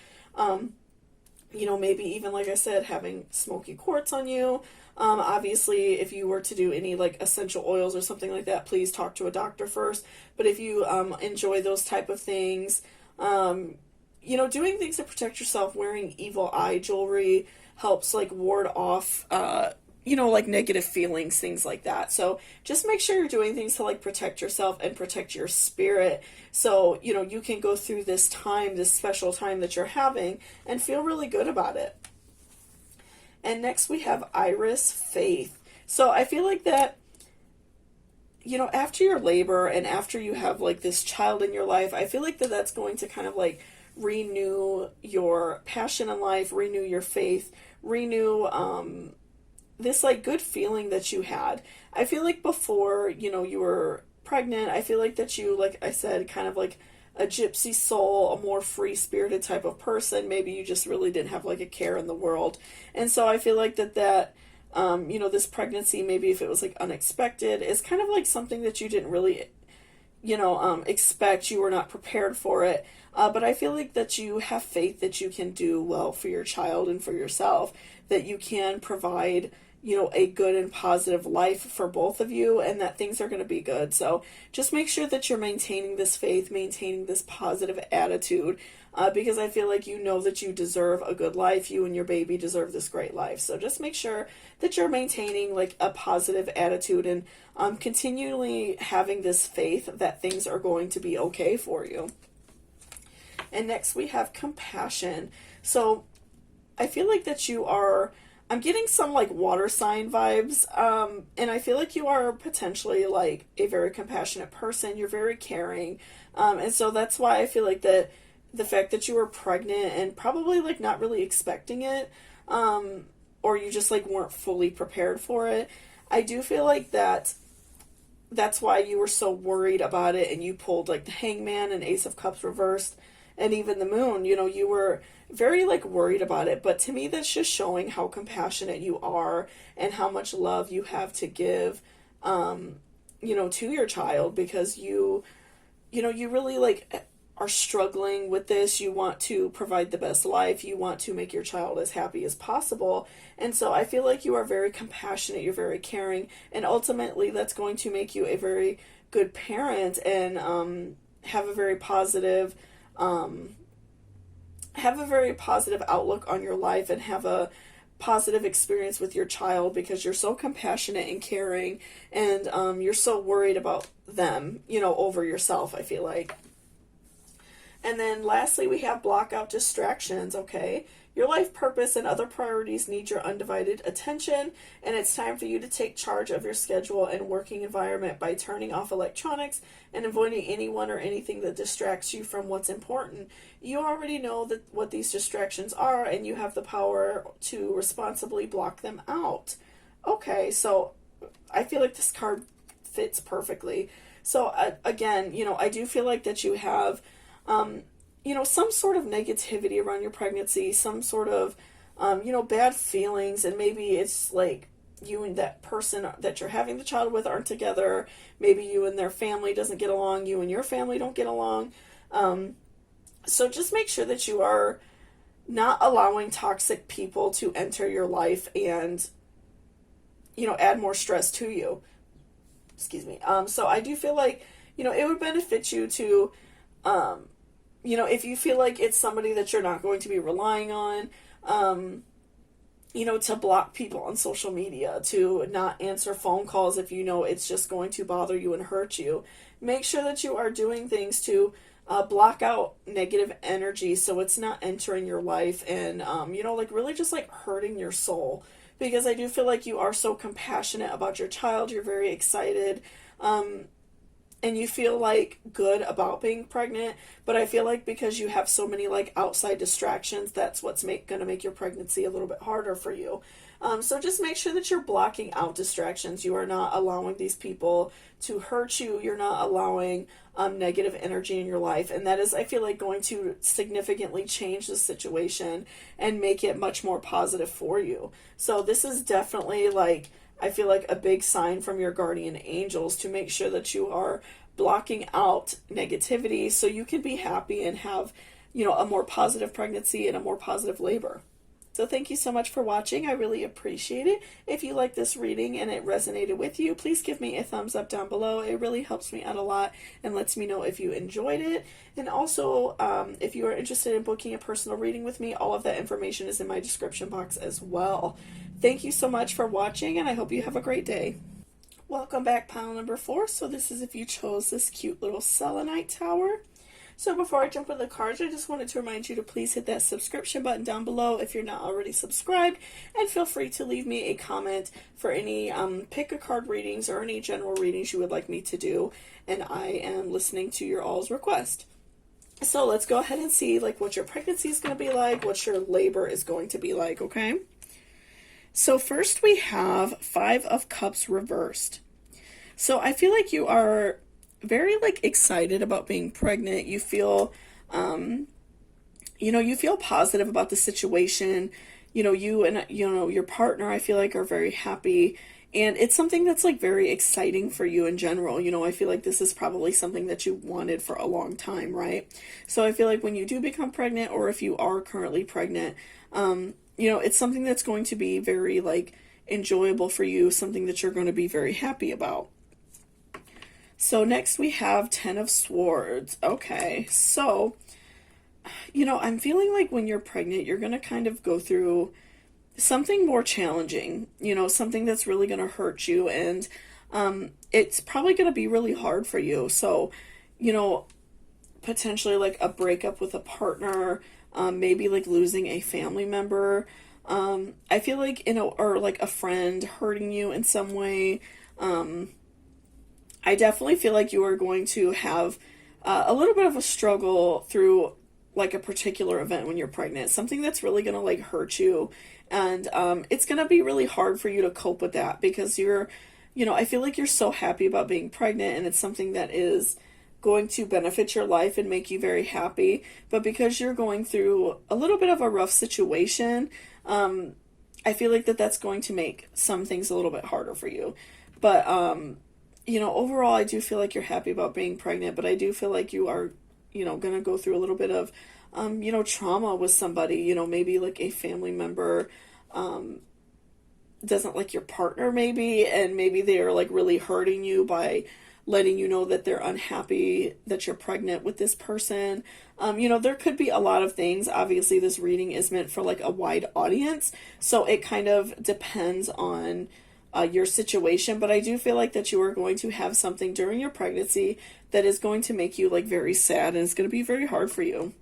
Maybe even, like I said, having smoky quartz on you. Obviously, if you were to do any like essential oils or something like that, please talk to a doctor first. But if you enjoy those type of things, doing things to protect yourself, wearing evil eye jewelry helps like ward off, like negative feelings, things like that. So just make sure you're doing things to like protect yourself and protect your spirit. So, you can go through this time, this special time that you're having and feel really good about it. And next we have Iris Faith. So I feel like that, after your labor and after you have like this child in your life, I feel like that's going to kind of like renew your passion in life, renew your faith, renew this like good feeling that you had. I feel like before, you were pregnant, I feel like that you, like I said, kind of like a gypsy soul, a more free-spirited type of person. Maybe you just really didn't have like a care in the world. And so I feel like that this pregnancy, maybe if it was like unexpected, is kind of like something that you didn't really, expect. You were not prepared for it. But I feel like that you have faith that you can do well for your child and for yourself, that you can provide, a good and positive life for both of you, and that things are going to be good. So just make sure that you're maintaining this faith, maintaining this positive attitude, because I feel like that you deserve a good life. You and your baby deserve this great life. So just make sure that you're maintaining like a positive attitude and continually having this faith that things are going to be okay for you. And next we have compassion. So I feel like that I'm getting some like water sign vibes, and I feel like you are potentially like a very compassionate person. You're very caring, and so that's why I feel like that the fact that you were pregnant and probably like not really expecting it, or you just like weren't fully prepared for it, I do feel like that's why you were so worried about it, and you pulled like the Hangman and Ace of Cups reversed, and even the Moon. You were very like worried about it, but to me that's just showing how compassionate you are and how much love you have to give to your child, because you really like are struggling with this. You want to provide the best life, you want to make your child as happy as possible, and so I feel like you are very compassionate, you're very caring, and ultimately that's going to make you a very good parent and have a very positive outlook on your life and have a positive experience with your child, because you're so compassionate and caring, and you're so worried about them, over yourself, I feel like. And then lastly, we have block out distractions, okay? Your life purpose and other priorities need your undivided attention, and it's time for you to take charge of your schedule and working environment by turning off electronics and avoiding anyone or anything that distracts you from what's important. You already know what these distractions are, and you have the power to responsibly block them out. Okay, so I feel like this card fits perfectly. So again, I do feel like that you have some sort of negativity around your pregnancy, some sort of, bad feelings, and maybe it's like you and that person that you're having the child with aren't together. Maybe you and their family doesn't get along, you and your family don't get along. So just make sure that you are not allowing toxic people to enter your life and, add more stress to you. Excuse me. So I do feel like, it would benefit you to, if you feel like it's somebody that you're not going to be relying on, to block people on social media, to not answer phone calls if you know it's just going to bother you and hurt you. Make sure that you are doing things to block out negative energy so it's not entering your life and, like really just like hurting your soul. Because I do feel like you are so compassionate about your child. You're very excited. And you feel like good about being pregnant, but I feel like because you have so many like outside distractions, that's what's going to make your pregnancy a little bit harder for you. So just make sure that you're blocking out distractions. You are not allowing these people to hurt you. You're not allowing negative energy in your life, and that is, I feel like, going to significantly change the situation and make it much more positive for you. So this is definitely like, I feel like, a big sign from your guardian angels to make sure that you are blocking out negativity so you can be happy and have, a more positive pregnancy and a more positive labor. So thank you so much for watching. I really appreciate it. If you like this reading and it resonated with you, please give me a thumbs up down below. It really helps me out a lot and lets me know if you enjoyed it. And also, if you are interested in booking a personal reading with me, all of that information is in my description box as well. Thank you so much for watching, and I hope you have a great day. Welcome back, pile number 4. So this is if you chose this cute little selenite tower. So before I jump into the cards, I just wanted to remind you to please hit that subscription button down below if you're not already subscribed, and feel free to leave me a comment for any pick a card readings or any general readings you would like me to do, and I am listening to your all's request. So let's go ahead and see like what your pregnancy is going to be like, what your labor is going to be like, okay? So first we have 5 of Cups reversed. So I feel like you are very like excited about being pregnant. You feel, you feel positive about the situation. You and, your partner, I feel like, are very happy. And it's something that's like very exciting for you in general. I feel like this is probably something that you wanted for a long time, right? So I feel like when you do become pregnant, or if you are currently pregnant, it's something that's going to be very like enjoyable for you, something that you're going to be very happy about. So next we have 10 of Swords. Okay, so, I'm feeling like when you're pregnant, you're going to kind of go through something more challenging, something that's really going to hurt you, and it's probably going to be really hard for you. So, potentially like a breakup with a partner, maybe like losing a family member. I feel like, or like a friend hurting you in some way. I definitely feel like you are going to have a little bit of a struggle through like a particular event when you're pregnant, something that's really going to like hurt you. And it's going to be really hard for you to cope with that because I feel like you're so happy about being pregnant, and it's something that is going to benefit your life and make you very happy. But because you're going through a little bit of a rough situation, I feel like that's going to make some things a little bit harder for you. But, overall, I do feel like you're happy about being pregnant, but I do feel like you are, going to go through a little bit of, trauma with somebody, maybe like a family member, doesn't like your partner maybe, and maybe they're like really hurting you by letting you know that they're unhappy that you're pregnant with this person. There could be a lot of things. Obviously, this reading is meant for like a wide audience, so it kind of depends on your situation, but I do feel like that you are going to have something during your pregnancy that is going to make you like very sad, and it's going to be very hard for you.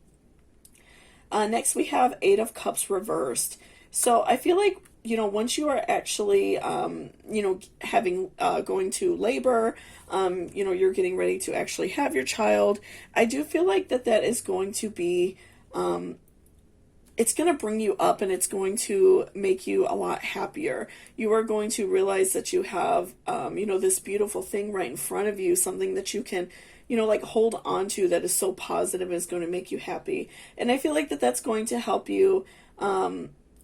Next we have 8 of Cups reversed. So I feel like, once you are actually, having, going to labor, you're getting ready to actually have your child, I do feel like that is going to be, it's going to bring you up, and it's going to make you a lot happier. You are going to realize that you have, this beautiful thing right in front of you, something that you can, like hold on to that is so positive and is going to make you happy. And I feel like that's going to help you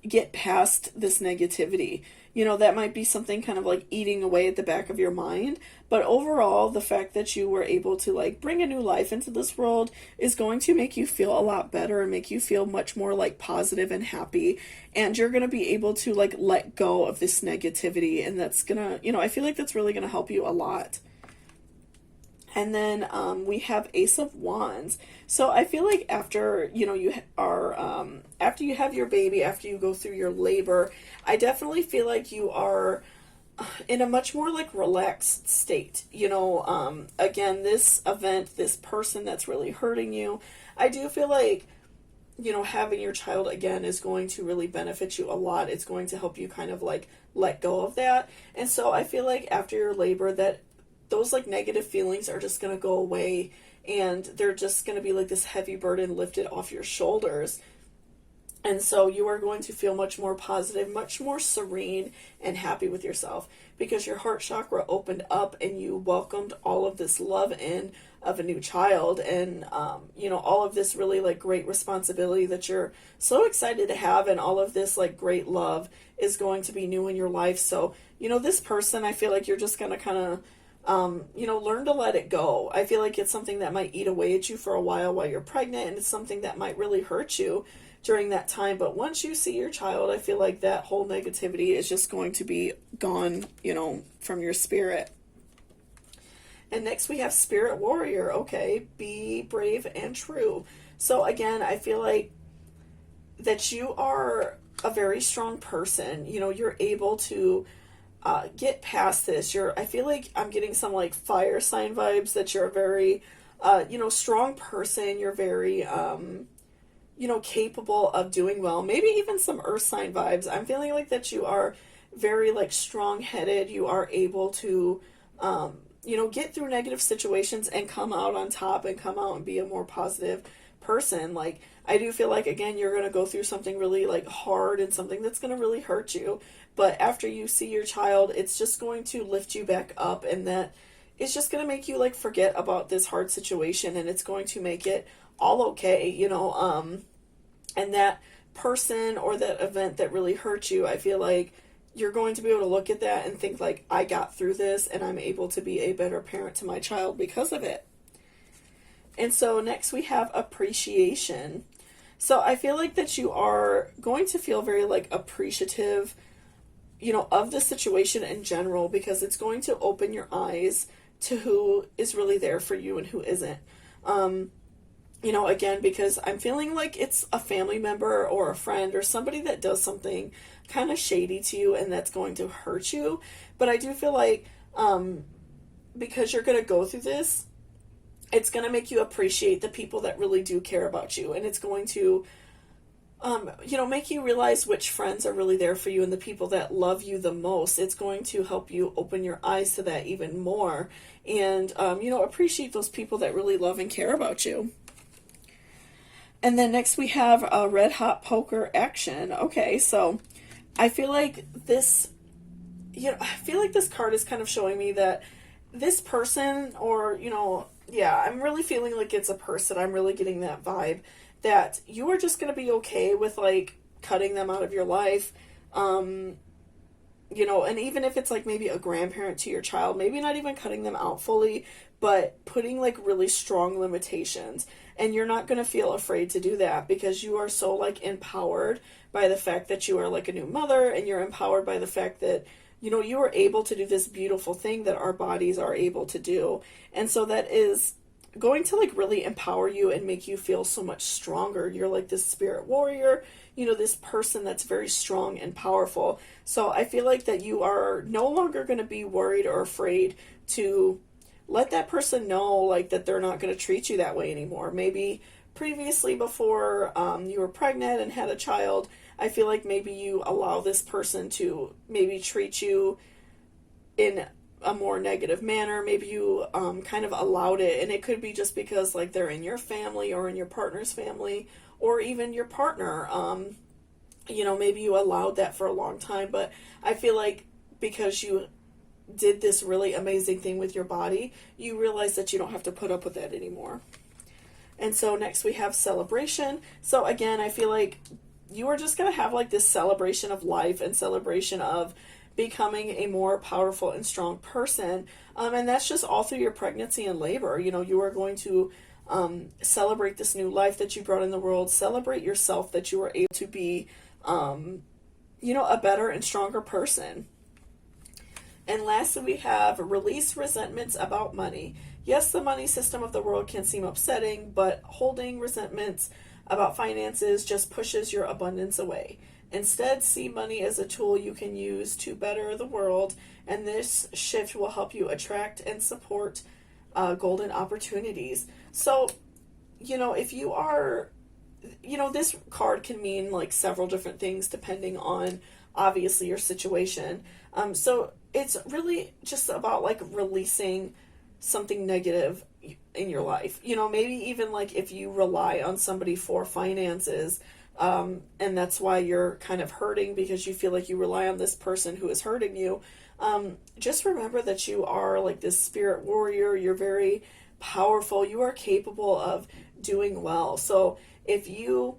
get past this negativity. That might be something kind of like eating away at the back of your mind. But overall, the fact that you were able to like bring a new life into this world is going to make you feel a lot better and make you feel much more like positive and happy. And you're going to be able to like let go of this negativity. And that's going to, I feel like that's really going to help you a lot. And then we have Ace of Wands. So I feel like after, you are, after you have your baby, after you go through your labor, I definitely feel like you are in a much more like relaxed state. Again, this event, this person that's really hurting you, I do feel like, having your child again is going to really benefit you a lot. It's going to help you kind of like let go of that. And so I feel like after your labor, that those like negative feelings are just going to go away, and they're just going to be like this heavy burden lifted off your shoulders. And so you are going to feel much more positive, much more serene and happy with yourself, because your heart chakra opened up and you welcomed all of this love in of a new child, and all of this really like great responsibility that you're so excited to have, and all of this like great love is going to be new in your life. So this person, I feel like you're just going to kind of learn to let it go. I feel like it's something that might eat away at you for a while you're pregnant, and it's something that might really hurt you during that time. But once you see your child, I feel like that whole negativity is just going to be gone, from your spirit. And next we have Spirit Warrior. Okay, be brave and true. So again, I feel like that you are a very strong person. You're able to get past this. I feel like I'm getting some like fire sign vibes, that you're a very, strong person. You're very, capable of doing well. Maybe even some earth sign vibes. I'm feeling like that you are very like strong headed. You are able to, get through negative situations and come out on top, and come out and be a more positive person. Like, I do feel like, again, you're going to go through something really like hard and something that's going to really hurt you. But after you see your child, it's just going to lift you back up, and that it's just going to make you like forget about this hard situation, and it's going to make it all okay, and that person or that event that really hurt you, I feel like you're going to be able to look at that and think like, I got through this, and I'm able to be a better parent to my child because of it. And so next we have Appreciation. So I feel like that you are going to feel very like appreciative, of the situation in general, because it's going to open your eyes to who is really there for you and who isn't. Again, because I'm feeling like it's a family member or a friend or somebody that does something kind of shady to you, and that's going to hurt you. But I do feel like, because you're going to go through this, it's going to make you appreciate the people that really do care about you. And it's going to, make you realize which friends are really there for you and the people that love you the most. It's going to help you open your eyes to that even more, and, appreciate those people that really love and care about you. And then next we have a Red Hot Poker Action. Okay, so I feel like this, this card is kind of showing me that this person, or, I'm really feeling like it's a person. I'm really getting that vibe that you are just going to be okay with like cutting them out of your life. And even if it's like maybe a grandparent to your child, maybe not even cutting them out fully, but putting like really strong limitations. And you're not going to feel afraid to do that, because you are so like empowered by the fact that you are like a new mother, and you're empowered by the fact that, you are able to do this beautiful thing that our bodies are able to do. And so that is going to like really empower you and make you feel so much stronger. You're like this spirit warrior, this person that's very strong and powerful. So I feel like that you are no longer going to be worried or afraid to let that person know like that they're not going to treat you that way anymore. Maybe previously, before you were pregnant and had a child, I feel like maybe you allow this person to maybe treat you in a more negative manner. Maybe you kind of allowed it, and it could be just because like they're in your family or in your partner's family, or even your partner. Maybe you allowed that for a long time, but I feel like because you did this really amazing thing with your body, you realize that you don't have to put up with that anymore. And so next we have Celebration. So again, I feel like you are just going to have like this celebration of life and celebration of becoming a more powerful and strong person. And that's just all through your pregnancy and labor. You are going to celebrate this new life that you brought in the world, celebrate yourself, that you were able to be, a better and stronger person. And lastly, we have Release Resentments About Money. Yes, the money system of the world can seem upsetting, but holding resentments about finances just pushes your abundance away. Instead, see money as a tool you can use to better the world, and this shift will help you attract and support golden opportunities. So, if you are, this card can mean like several different things depending on obviously your situation. So it's really just about like releasing something negative in your life. Maybe even like if you rely on somebody for finances, and that's why you're kind of hurting because you feel like you rely on this person who is hurting you. Just remember that you are like this spirit warrior. You're very powerful. You are capable of doing well. So if you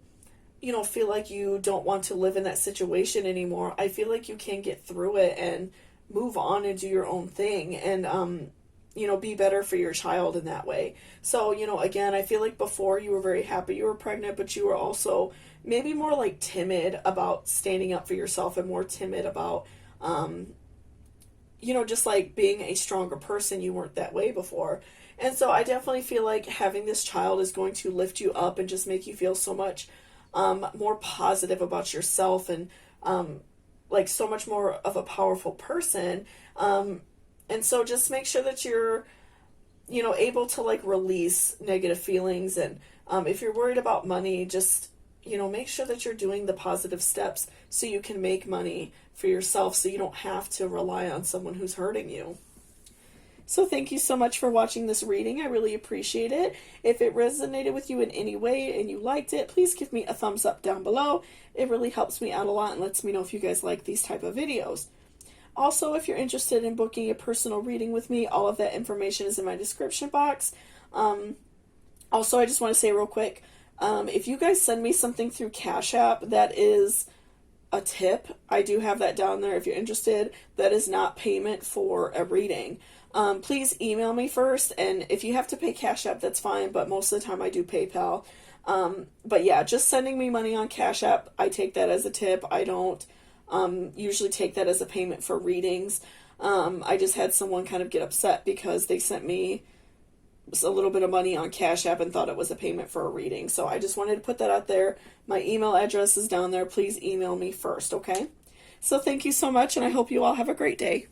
feel like you don't want to live in that situation anymore, I feel like you can get through it and move on and do your own thing and, be better for your child in that way. So, again, I feel like before you were very happy you were pregnant, but you were also maybe more like timid about standing up for yourself and more timid about, just like being a stronger person. You weren't that way before. And so I definitely feel like having this child is going to lift you up and just make you feel so much more positive about yourself and like so much more of a powerful person. And so just make sure that you're, able to like release negative feelings. And if you're worried about money, just, make sure that you're doing the positive steps so you can make money for yourself so you don't have to rely on someone who's hurting you. So thank you so much for watching this reading. I really appreciate it. If it resonated with you in any way and you liked it, please give me a thumbs up down below. It really helps me out a lot and lets me know if you guys like these type of videos. Also, if you're interested in booking a personal reading with me, all of that information is in my description box. Also, I just want to say real quick, if you guys send me something through Cashapp that is a tip, I do have that down there if you're interested. That is not payment for a reading. Please email me first, and if you have to pay Cashapp, that's fine, but most of the time I do PayPal. But yeah, just sending me money on Cashapp, I take that as a tip. I don't usually take that as a payment for readings. I just had someone kind of get upset because they sent me a little bit of money on Cashapp and thought it was a payment for a reading. So I just wanted to put that out there. My email address is down there. Please email me first, okay? So thank you so much, and I hope you all have a great day.